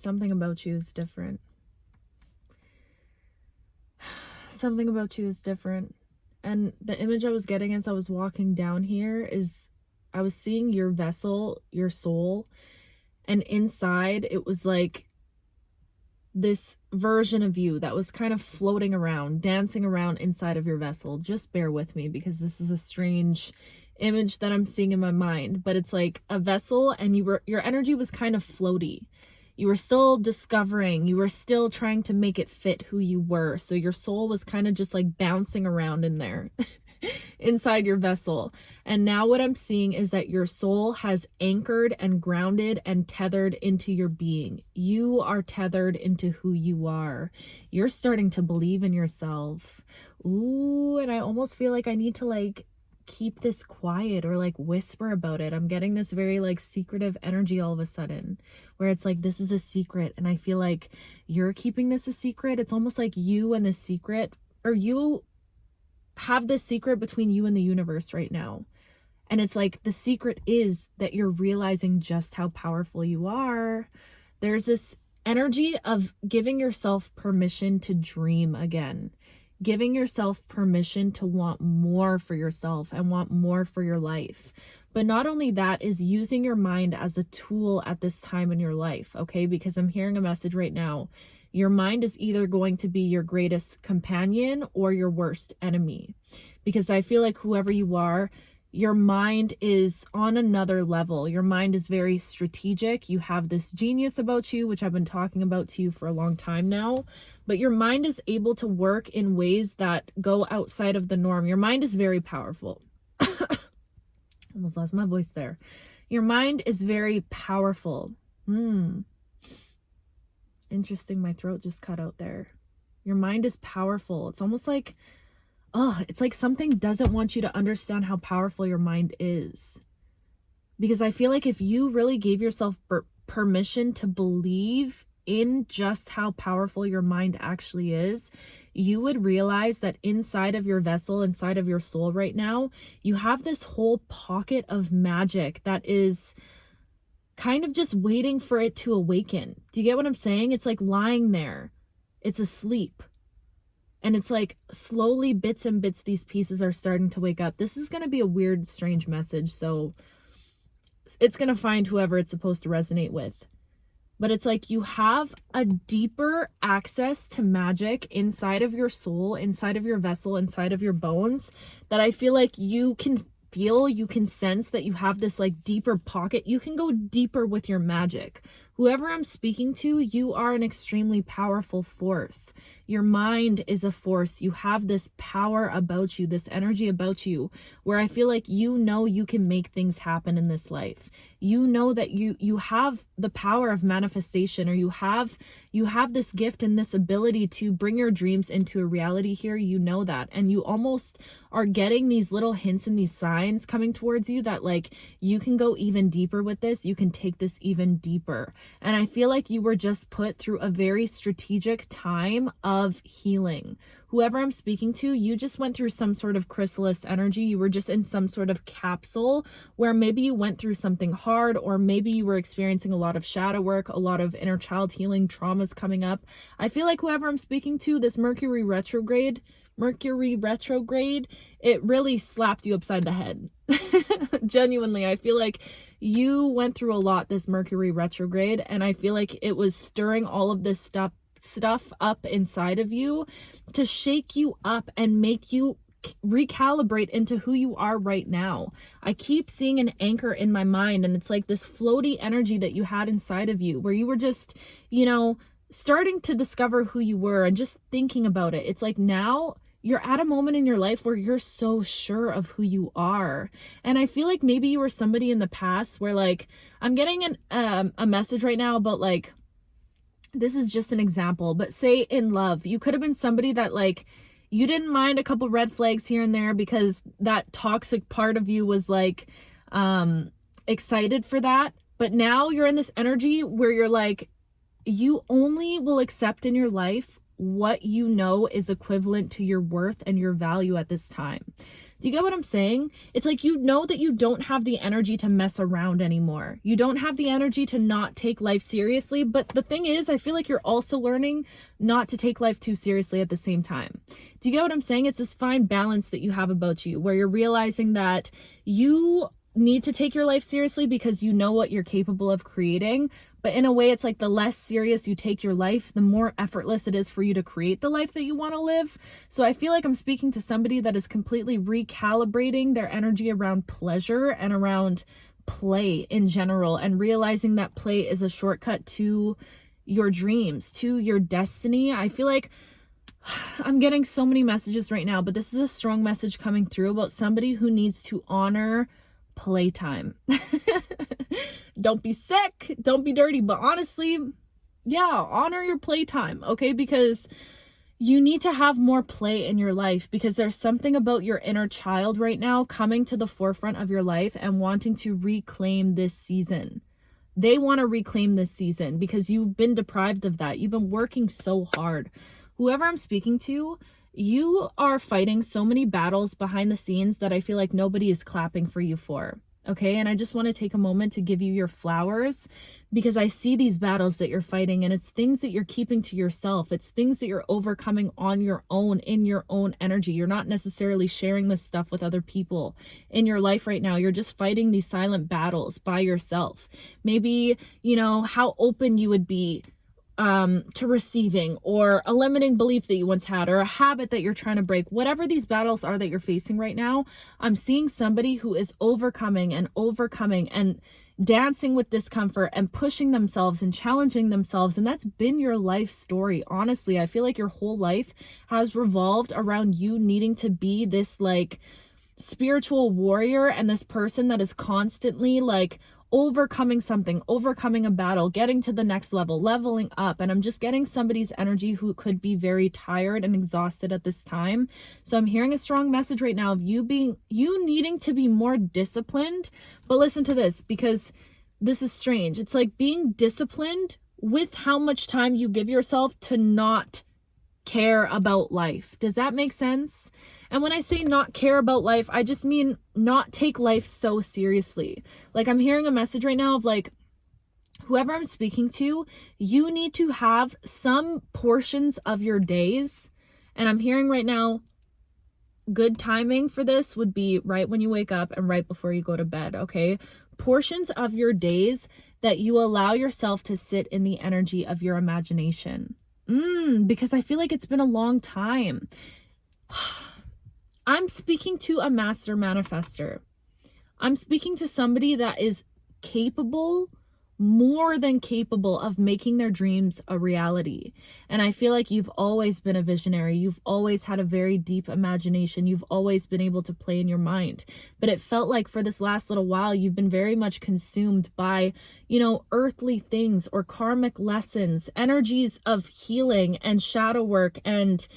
Something about you is different. Something about you is different. And the image I was getting as I was walking down here is I was seeing your vessel, your soul, and inside it was like this version of you that was kind of floating around, dancing around inside of your vessel. Just bear with me because this is a strange image that I'm seeing in my mind, but it's like a vessel and your energy was kind of floaty. You were still discovering, you were still trying to make it fit who you were. So your soul was kind of just like bouncing around in there inside your vessel. And now what I'm seeing is that your soul has anchored and grounded and tethered into your being. You are tethered into who you are. You're starting to believe in yourself. Ooh, and I almost feel like I need to like keep this quiet or like whisper about it. I'm getting this very like secretive energy all of a sudden where it's like this is a secret and I feel like you're keeping this a secret. It's almost like you and the secret, or you have this secret between you and the universe right now. And it's like the secret is that you're realizing just how powerful you are. There's this energy of giving yourself permission to dream again. Giving yourself permission to want more for yourself and want more for your life. But not only that, is using your mind as a tool at this time in your life, okay? Because I'm hearing a message right now. Your mind is either going to be your greatest companion or your worst enemy. Because I feel like whoever you are, your mind is on another level. Your mind is very strategic. You have this genius about you, which I've been talking about to you for a long time now. But your mind is able to work in ways that go outside of the norm. Your mind is very powerful. Almost lost my voice there. Your mind is very powerful. Interesting, my throat just cut out there. Your mind is powerful. It's almost like, it's like something doesn't want you to understand how powerful your mind is. Because I feel like if you really gave yourself permission to believe in just how powerful your mind actually is, you would realize that inside of your vessel, inside of your soul right now, you have this whole pocket of magic that is kind of just waiting for it to awaken. Do you get what I'm saying? It's like lying there. It's asleep. And it's like slowly bits and bits, these pieces are starting to wake up. This is going to be a weird, strange message. So it's going to find whoever it's supposed to resonate with. But it's like you have a deeper access to magic inside of your soul, inside of your vessel, inside of your bones, that I feel like you can feel, you can sense that you have this like deeper pocket. You can go deeper with your magic. Whoever I'm speaking to, you are an extremely powerful force. Your mind is a force. You have this power about you, this energy about you, where I feel like you know you can make things happen in this life. You know that you have the power of manifestation, or you have this gift and this ability to bring your dreams into a reality here. You know that, and you almost are getting these little hints and these signs coming towards you that like you can go even deeper with this. You can take this even deeper. And I feel like you were just put through a very strategic time of healing. Whoever I'm speaking to, you just went through some sort of chrysalis energy. You were just in some sort of capsule where maybe you went through something hard, or maybe you were experiencing a lot of shadow work, a lot of inner child healing, traumas coming up. I feel like whoever I'm speaking to, this Mercury retrograde, it really slapped you upside the head. Genuinely, I feel like you went through a lot this Mercury retrograde, and I feel like it was stirring all of this stuff up inside of you to shake you up and make you recalibrate into who you are right now. I keep seeing an anchor in my mind, and it's like this floaty energy that you had inside of you where you were just, starting to discover who you were and just thinking about it. It's like now you're at a moment in your life where you're so sure of who you are. And I feel like maybe you were somebody in the past where like, I'm getting a message right now about like, this is just an example, but say in love, you could have been somebody that like, you didn't mind a couple red flags here and there because that toxic part of you was like, excited for that. But now you're in this energy where you're like, you only will accept in your life what you know is equivalent to your worth and your value at this time. Do you get what I'm saying? It's like, you know that you don't have the energy to mess around anymore. You don't have the energy to not take life seriously. But the thing is, I feel like you're also learning not to take life too seriously at the same time. Do you get what I'm saying? It's this fine balance that you have about you, where you're realizing that you need to take your life seriously because you know what you're capable of creating. But in a way, it's like the less serious you take your life, the more effortless it is for you to create the life that you want to live. So I feel like I'm speaking to somebody that is completely recalibrating their energy around pleasure and around play in general, and realizing that play is a shortcut to your dreams, to your destiny. I feel like I'm getting so many messages right now, but this is a strong message coming through about somebody who needs to honor playtime. Don't be sick, don't be dirty, but honestly, yeah, honor your playtime, okay? Because you need to have more play in your life, because there's something about your inner child right now coming to the forefront of your life and wanting to reclaim this season. They want to reclaim this season because you've been deprived of that. You've been working so hard. Whoever I'm speaking to, you are fighting so many battles behind the scenes that I feel like nobody is clapping for you for. Okay, and I just want to take a moment to give you your flowers, because I see these battles that you're fighting, and it's things that you're keeping to yourself. It's things that you're overcoming on your own, in your own energy. You're not necessarily sharing this stuff with other people in your life right now. You're just fighting these silent battles by yourself. Maybe, how open you would be to receiving, or a limiting belief that you once had, or a habit that you're trying to break. Whatever these battles are that you're facing right now, I'm seeing somebody who is overcoming and dancing with discomfort and pushing themselves and challenging themselves. And that's been your life story. Honestly, I feel like your whole life has revolved around you needing to be this like spiritual warrior, and this person that is constantly like overcoming something, overcoming a battle, getting to the next level, leveling up. And I'm just getting somebody's energy who could be very tired and exhausted at this time. So I'm hearing a strong message right now of you needing to be more disciplined. But listen to this, because this is strange. It's like being disciplined with how much time you give yourself to not care about life. Does that make sense? And when I say not care about life, I just mean not take life so seriously. Like, I'm hearing a message right now of like, whoever I'm speaking to, you need to have some portions of your days. And I'm hearing right now, good timing for this would be right when you wake up and right before you go to bed, okay? Portions of your days that you allow yourself to sit in the energy of your imagination. Because I feel like it's been a long time. I'm speaking to a master manifester. I'm speaking to somebody that is capable, more than capable, of making their dreams a reality. And I feel like you've always been a visionary. You've always had a very deep imagination. You've always been able to play in your mind. But it felt like for this last little while, you've been very much consumed by, earthly things or karmic lessons, energies of healing and shadow work, and,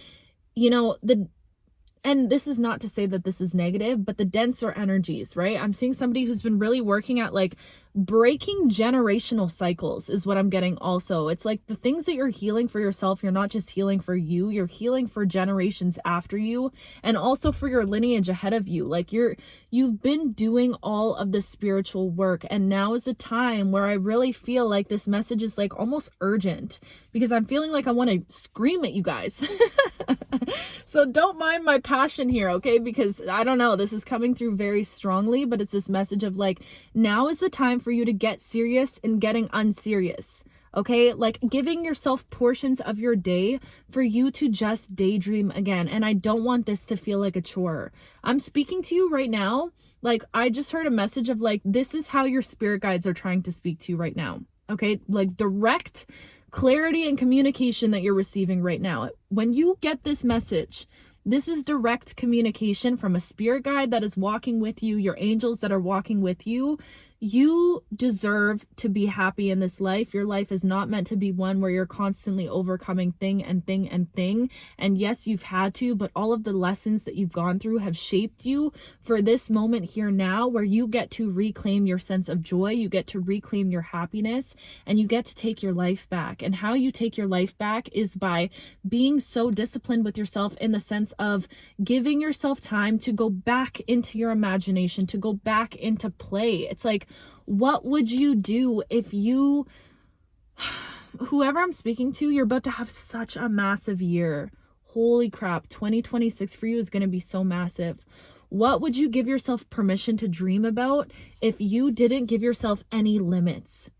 and this is not to say that this is negative, but the denser energies, right? I'm seeing somebody who's been really working at like breaking generational cycles is what I'm getting also. It's like the things that you're healing for yourself, you're not just healing for you, you're healing for generations after you, and also for your lineage ahead of you. Like you've been doing all of this spiritual work, and now is a time where I really feel like this message is like almost urgent, because I'm feeling like I want to scream at you guys. So don't mind my passion here, okay? Because I don't know, this is coming through very strongly, but it's this message of like, now is the time for you to get serious and getting unserious, okay? Like giving yourself portions of your day for you to just daydream again. And I don't want this to feel like a chore. I'm speaking to you right now. Like, I just heard a message of like, this is how your spirit guides are trying to speak to you right now, okay? Like direct clarity and communication that you're receiving right now. When you get this message, this is direct communication from a spirit guide that is walking with you, your angels that are walking with you. You deserve to be happy in this life. Your life is not meant to be one where you're constantly overcoming thing and thing and thing. And yes, you've had to, but all of the lessons that you've gone through have shaped you for this moment here now, where you get to reclaim your sense of joy, you get to reclaim your happiness, and you get to take your life back. And how you take your life back is by being so disciplined with yourself, in the sense of giving yourself time to go back into your imagination, to go back into play. It's like, what would you do if you, whoever I'm speaking to, you're about to have such a massive year. Holy crap, 2026 for you is going to be so massive. What would you give yourself permission to dream about if you didn't give yourself any limits?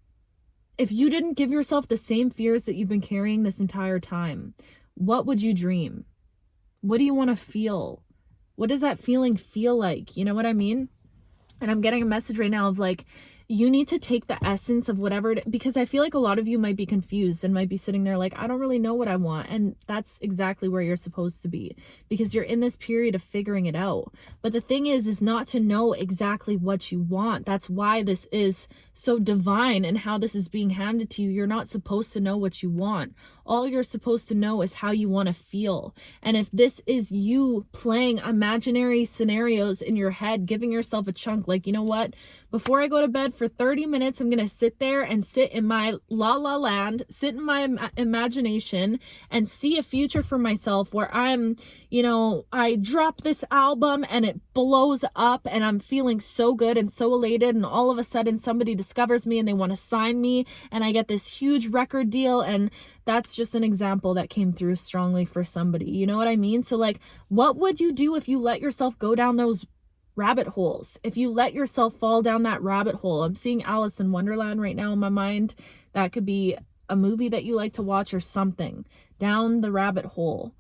If you didn't give yourself the same fears that you've been carrying this entire time, what would you dream? What do you want to feel? What does that feeling feel like? You know what I mean? And I'm getting a message right now of like, you need to take the essence of whatever because I feel like a lot of you might be confused and might be sitting there like, I don't really know what I want. And that's exactly where you're supposed to be, because you're in this period of figuring it out. But the thing is not to know exactly what you want. That's why this is so divine and how this is being handed to you. You're not supposed to know what you want. All you're supposed to know is how you want to feel. And if this is you playing imaginary scenarios in your head, giving yourself a chunk, like, you know what? Before I go to bed for 30 minutes, I'm going to sit there and sit in my la la land, sit in my imagination and see a future for myself where I'm, you know, I drop this album and it blows up and I'm feeling so good and so elated. And all of a sudden somebody discovers me and they want to sign me and I get this huge record deal. And that's just an example that came through strongly for somebody. You know what I mean? So like, what would you do if you let yourself go down those rabbit holes? If you let yourself fall down that rabbit hole? I'm seeing Alice in Wonderland right now in my mind. That could be a movie that you like to watch or something. Down the rabbit hole.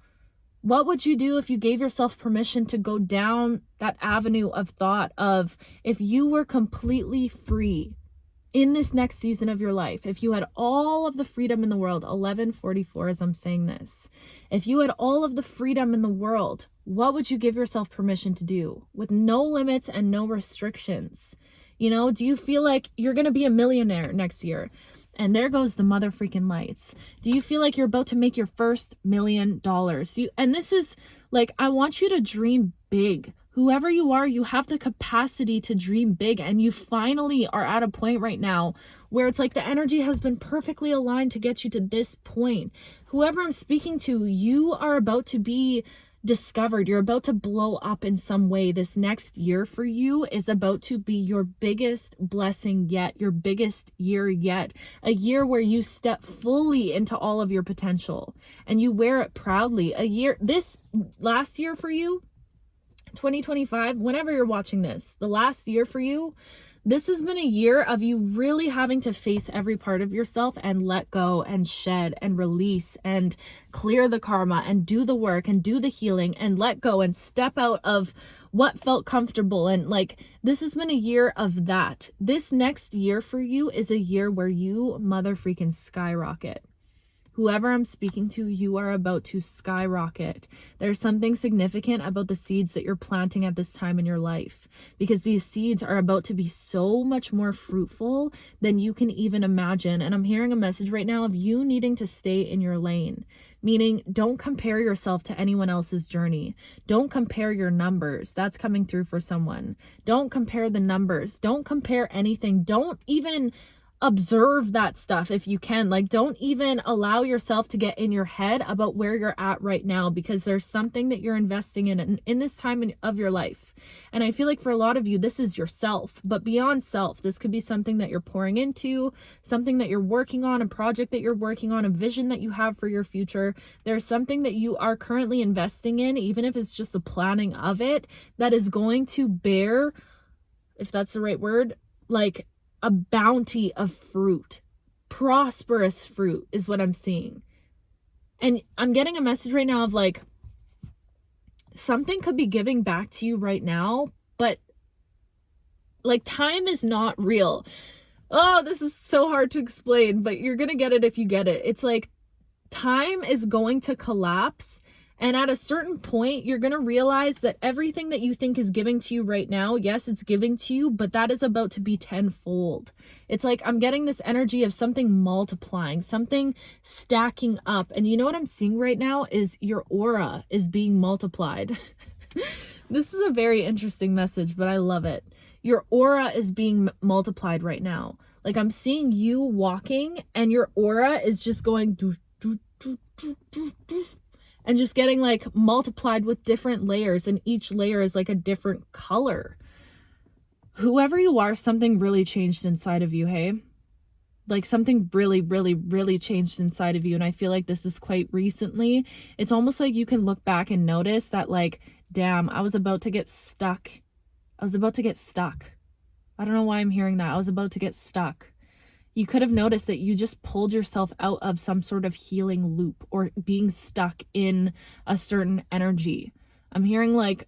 What would you do if you gave yourself permission to go down that avenue of thought of, if you were completely free in this next season of your life, if you had all of the freedom in the world, 11:44 as I'm saying this, if you had all of the freedom in the world, what would you give yourself permission to do with no limits and no restrictions? You know, do you feel like you're going to be a millionaire next year? And there goes the mother freaking lights. Do you feel like you're about to make your first $1 million? And this is like, I want you to dream big. Whoever you are, you have the capacity to dream big, and you finally are at a point right now where it's like the energy has been perfectly aligned to get you to this point. Whoever I'm speaking to, you are about to be discovered. You're about to blow up in some way. This next year for you is about to be your biggest blessing yet, your biggest year yet, a year where you step fully into all of your potential and you wear it proudly. This last year for you, 2025, whenever you're watching this, the last year for you, this has been a year of you really having to face every part of yourself and let go and shed and release and clear the karma and do the work and do the healing and let go and step out of what felt comfortable. And like, this has been a year of that. This next year for you is a year where you mother freaking skyrocket. Whoever I'm speaking to, you are about to skyrocket. There's something significant about the seeds that you're planting at this time in your life, because these seeds are about to be so much more fruitful than you can even imagine. And I'm hearing a message right now of you needing to stay in your lane, meaning don't compare yourself to anyone else's journey. Don't compare your numbers. That's coming through for someone. Don't compare the numbers. Don't compare anything. Don't even observe that stuff if you can. Like, don't even allow yourself to get in your head about where you're at right now, because there's something that you're investing in this time of your life. And I feel like for a lot of you, this is yourself, but beyond self, this could be something that you're pouring into, something that you're working on, a project that you're working on, a vision that you have for your future. There's something that you are currently investing in, even if it's just the planning of it, that is going to bear, if that's the right word, like a bounty of fruit. Prosperous fruit is what I'm seeing. And I'm getting a message right now of like, something could be giving back to you right now, but like, time is not real. Oh, this is so hard to explain, but you're gonna get it if you get it. It's like, time is going to collapse And at a certain point, you're going to realize that everything that you think is giving to you right now, yes, it's giving to you, but that is about to be tenfold. It's like I'm getting this energy of something multiplying, something stacking up. And you know what I'm seeing right now is your aura is being multiplied. This is a very interesting message, but I love it. Your aura is being multiplied right now. Like I'm seeing you walking and your aura is just going doo, doo, doo, doo, doo, doo, and just getting like multiplied with different layers, and each layer is like a different color. Whoever you are, something really changed inside of you, hey? Like something really, really, really changed inside of you. And I feel like this is quite recently. It's almost like you can look back and notice that like, damn, I was about to get stuck. I was about to get stuck. I don't know why I'm hearing that. I was about to get stuck. You could have noticed that you just pulled yourself out of some sort of healing loop or being stuck in a certain energy. I'm hearing like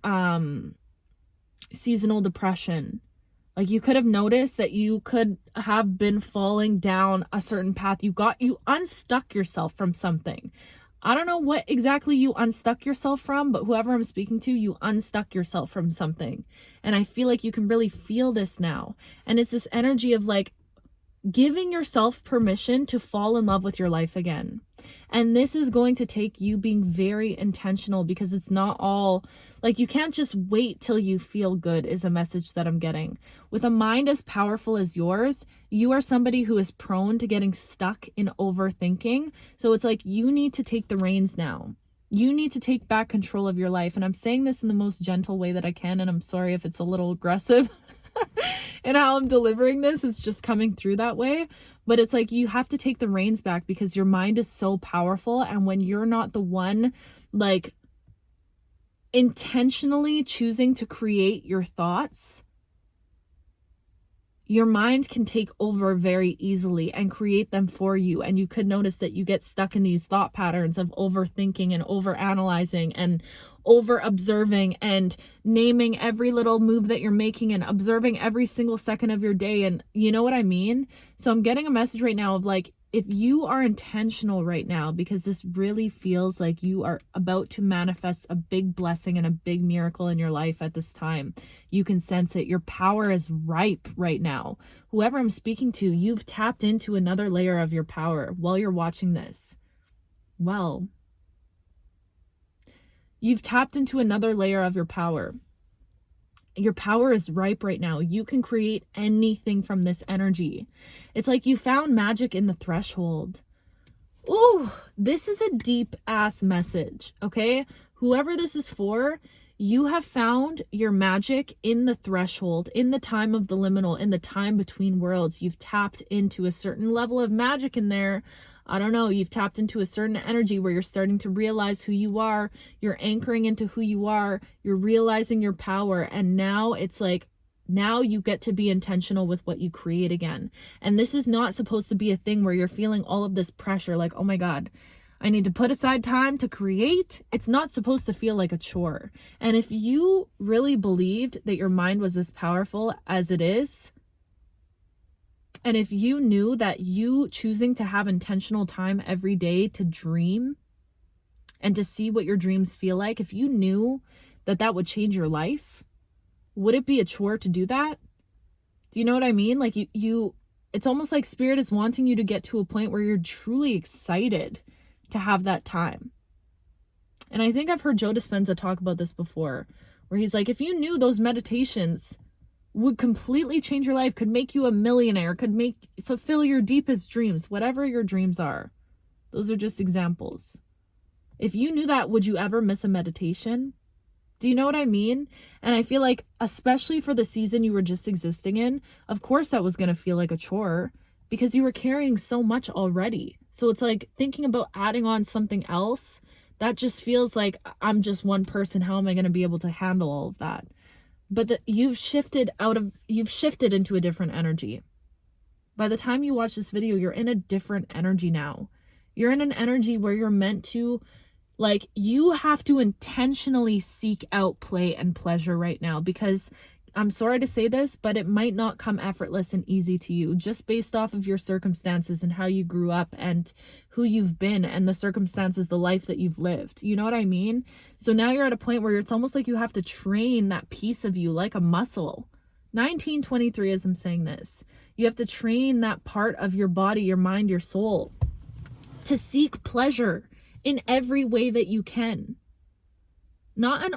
seasonal depression. Like you could have noticed that you could have been falling down a certain path. You unstuck yourself from something. I don't know what exactly you unstuck yourself from, but whoever I'm speaking to, you unstuck yourself from something. And I feel like you can really feel this now. And it's this energy of like giving yourself permission to fall in love with your life again. And this is going to take you being very intentional, because it's not all like, you can't just wait till you feel good is a message that I'm getting. With a mind as powerful as yours, you are somebody who is prone to getting stuck in overthinking. So it's like, you need to take the reins now. You need to take back control of your life. And I'm saying this in the most gentle way that I can. And I'm sorry if it's a little aggressive and how I'm delivering this. It's just coming through that way. But it's like, you have to take the reins back, because your mind is so powerful. And when you're not the one like intentionally choosing to create your thoughts, your mind can take over very easily and create them for you. And you could notice that you get stuck in these thought patterns of overthinking and overanalyzing and over observing and naming every little move that you're making and observing every single second of your day. And you know what I mean? So I'm getting a message right now of like, if you are intentional right now, because this really feels like you are about to manifest a big blessing and a big miracle in your life at this time. You can sense it. Your power is ripe right now. Whoever I'm speaking to, you've tapped into another layer of your power while you're watching this. Well, you've tapped into another layer of your power. Your power is ripe right now. You can create anything from this energy. It's like you found magic in the threshold. Ooh, this is a deep ass message, okay? Whoever this is for, you have found your magic in the threshold, in the time of the liminal, in the time between worlds. You've tapped into a certain level of magic in there. I don't know, you've tapped into a certain energy where you're starting to realize who you are. You're anchoring into who you are. You're realizing your power. And now it's like, now you get to be intentional with what you create again. And this is not supposed to be a thing where you're feeling all of this pressure, like, oh my God, I need to put aside time to create. It's not supposed to feel like a chore. And if you really believed that your mind was as powerful as it is, and if you knew that you choosing to have intentional time every day to dream and to see what your dreams feel like, if you knew that that would change your life, would it be a chore to do that? Do you know what I mean? Like it's almost like spirit is wanting you to get to a point where you're truly excited to have that time. And I think I've heard Joe Dispenza talk about this before, where he's like, if you knew those meditations would completely change your life, could make you a millionaire, could fulfill your deepest dreams, whatever your dreams are. Those are just examples. If you knew that, would you ever miss a meditation? Do you know what I mean? And I feel like, especially for the season you were just existing in, of course that was going to feel like a chore, because you were carrying so much already. So it's like thinking about adding on something else, that just feels like, I'm just one person. How am I going to be able to handle all of that? But you've shifted into a different energy. By the time you watch this video, you're in a different energy now. You're in an energy where you're meant to, like, you have to intentionally seek out play and pleasure right now, because I'm sorry to say this, but it might not come effortless and easy to you, just based off of your circumstances and how you grew up and who you've been and the circumstances, the life that you've lived. You know what I mean? So now you're at a point where it's almost like you have to train that piece of you like a muscle. 1923, as I'm saying this, you have to train that part of your body, your mind, your soul to seek pleasure in every way that you can. Not an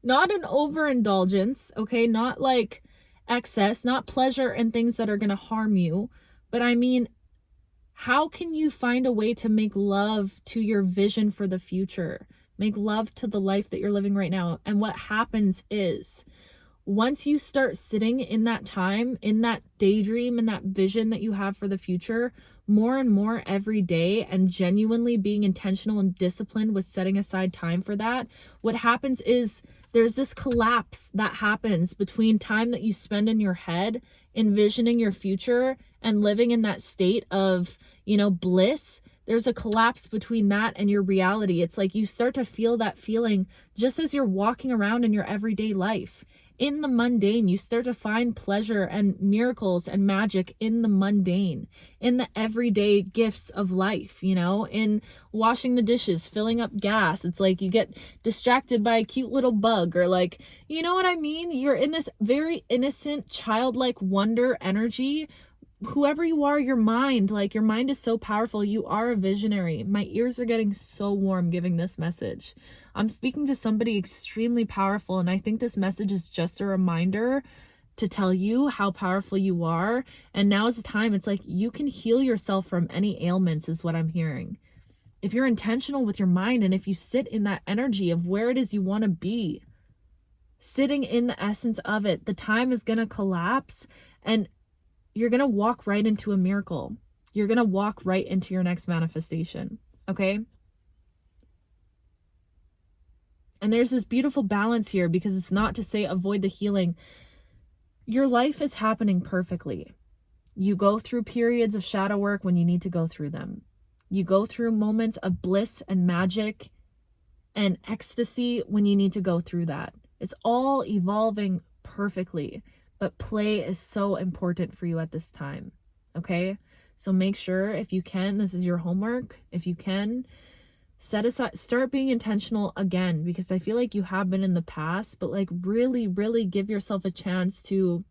not an overindulgence, okay? Not like excess, not pleasure and things that are going to harm you. But I mean, how can you find a way to make love to your vision for the future? Make love to the life that you're living right now. And what happens is, once you start sitting in that time, in that daydream, and that vision that you have for the future, more and more every day, and genuinely being intentional and disciplined with setting aside time for that, what happens is there's this collapse that happens between time that you spend in your head, envisioning your future and living in that state of, bliss. There's a collapse between that and your reality. It's like you start to feel that feeling just as you're walking around in your everyday life. In the mundane, you start to find pleasure and miracles and magic in the mundane, in the everyday gifts of life, in washing the dishes, filling up gas. It's like you get distracted by a cute little bug, or like, you know what I mean? You're in this very innocent, childlike wonder energy. Whoever you are, your mind is so powerful. You are a visionary. My ears are getting so warm giving this message. I'm speaking to somebody extremely powerful, and I think this message is just a reminder to tell you how powerful you are. And now is the time. It's like you can heal yourself from any ailments, is what I'm hearing. If you're intentional with your mind, and if you sit in that energy of where it is you want to be, sitting in the essence of it, the time is going to collapse, and you're going to walk right into a miracle. You're going to walk right into your next manifestation. Okay? And there's this beautiful balance here, because it's not to say avoid the healing. Your life is happening perfectly. You go through periods of shadow work when you need to go through them. You go through moments of bliss and magic and ecstasy when you need to go through that. It's all evolving perfectly, but play is so important for you at this time. Okay? So make sure, if you can, this is your homework. If you can, set aside, start being intentional again, because I feel like you have been in the past, but like really, really give yourself a chance to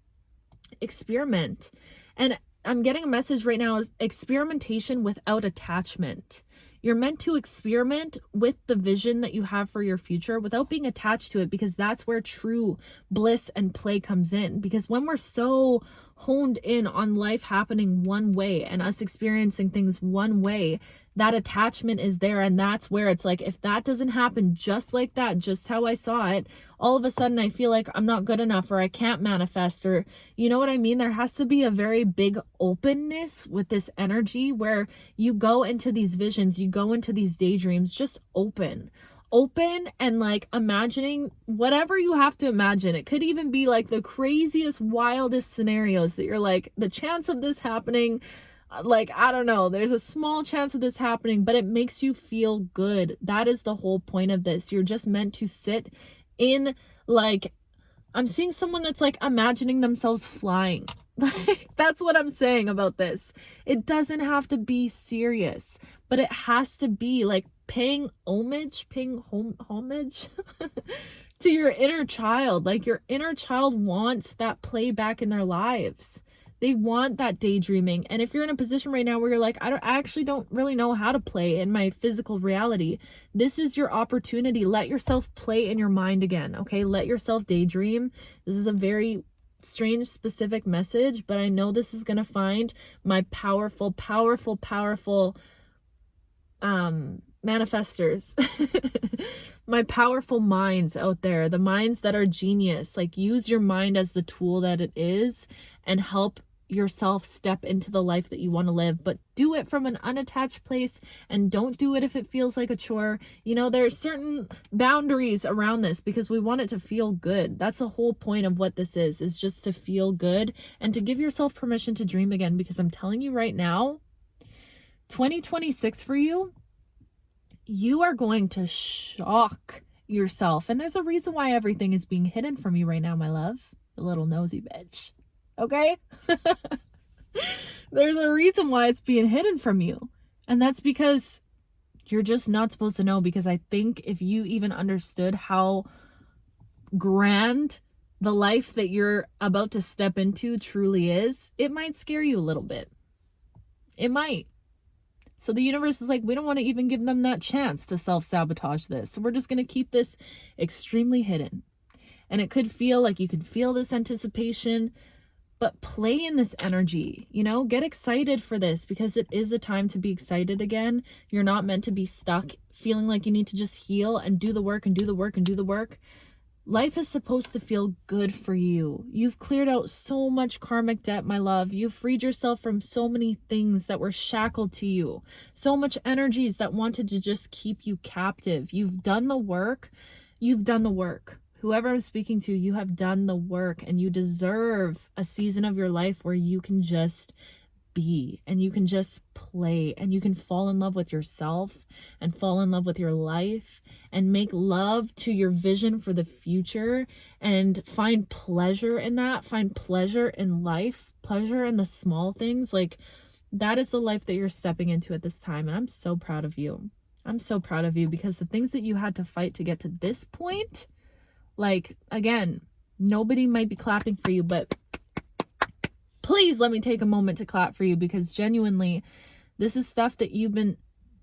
experiment. And I'm getting a message right now of experimentation without attachment. You're meant to experiment with the vision that you have for your future without being attached to it, because that's where true bliss and play comes in. Because when we're so honed in on life happening one way and us experiencing things one way, that attachment is there. And that's where it's like, if that doesn't happen just like that, just how I saw it, all of a sudden I feel like I'm not good enough, or I can't manifest, or you know what I mean? There has to be a very big openness with this energy where you go into these visions, you go into these daydreams, just open and like imagining whatever you have to imagine. It could even be like the craziest, wildest scenarios that you're like, the chance of this happening, like, I don't know, there's a small chance of this happening, but it makes you feel good. That is the whole point of this. You're just meant to sit in, like, I'm seeing someone that's like imagining themselves flying. Like, that's what I'm saying about this. It doesn't have to be serious, but it has to be like paying homage to your inner child. Like, your inner child wants that play back in their lives. They want that daydreaming. And if you're in a position right now where you're like, I actually don't really know how to play in my physical reality, this is your opportunity. Let yourself play in your mind again, okay? Let yourself daydream. This is a very strange, specific message, but I know this is going to find my powerful manifestors, my powerful minds out there, the minds that are genius. Like, use your mind as the tool that it is and help yourself step into the life that you want to live, but do it from an unattached place, and don't do it if it feels like a chore. There's certain boundaries around this because we want it to feel good. That's the whole point of what this is just to feel good and to give yourself permission to dream again, because I'm telling you right now, 2026 for you, you are going to shock yourself. And there's a reason why everything is being hidden from you right now, my love. You little nosy bitch. Okay? There's a reason why it's being hidden from you. And that's because you're just not supposed to know, because I think if you even understood how grand the life that you're about to step into truly is, it might scare you a little bit. It might. So the universe is like, we don't want to even give them that chance to self-sabotage this. So we're just going to keep this extremely hidden. And it could feel like you can feel this anticipation, but play in this energy, you know, get excited for this, because it is a time to be excited again. You're not meant to be stuck feeling like you need to just heal and do the work and do the work and do the work. Life is supposed to feel good for you. You've cleared out so much karmic debt, my love. You've freed yourself from so many things that were shackled to you. So much energies that wanted to just keep you captive. You've done the work. You've done the work. Whoever I'm speaking to, you have done the work, and you deserve a season of your life where you can just be and you can just play and you can fall in love with yourself and fall in love with your life and make love to your vision for the future and find pleasure in that, find pleasure in life, pleasure in the small things. Like, that is the life that you're stepping into at this time. And I'm so proud of you. I'm so proud of you, because the things that you had to fight to get to this point, like, again, nobody might be clapping for you, but please let me take a moment to clap for you, because genuinely, this is stuff that you've been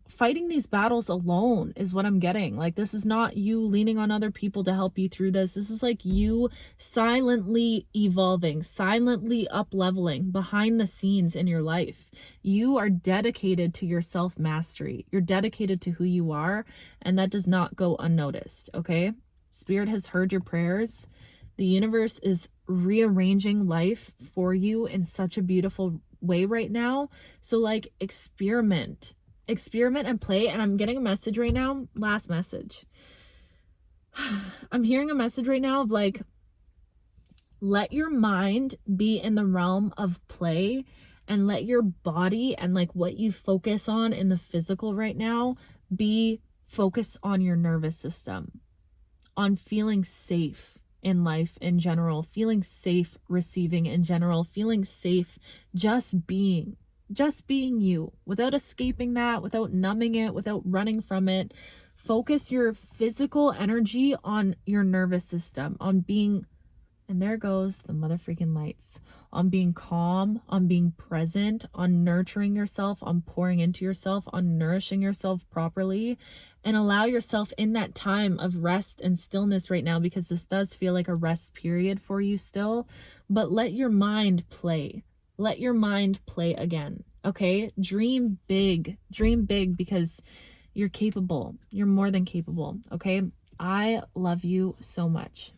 fighting these battles alone, is what I'm getting. Like, this is not you leaning on other people to help you through this. This is like you silently evolving, silently up-leveling behind the scenes in your life. You are dedicated to your self-mastery. You're dedicated to who you are, and that does not go unnoticed, okay? Spirit has heard your prayers. The universe is rearranging life for you in such a beautiful way right now. So, like, experiment and play. And I'm getting a message right now. Last message. I'm hearing a message right now of like, let your mind be in the realm of play, and let your body and like what you focus on in the physical right now be focused on your nervous system, on feeling safe in life in general, feeling safe receiving in general, feeling safe just being you, without escaping that, without numbing it, without running from it. Focus your physical energy on your nervous system, on being, and there goes the mother freaking lights, on being calm, on being present, on nurturing yourself, on pouring into yourself, on nourishing yourself properly, and allow yourself in that time of rest and stillness right now, because this does feel like a rest period for you still. But let your mind play. Let your mind play again, okay? Dream big, because you're capable. You're more than capable, okay? I love you so much.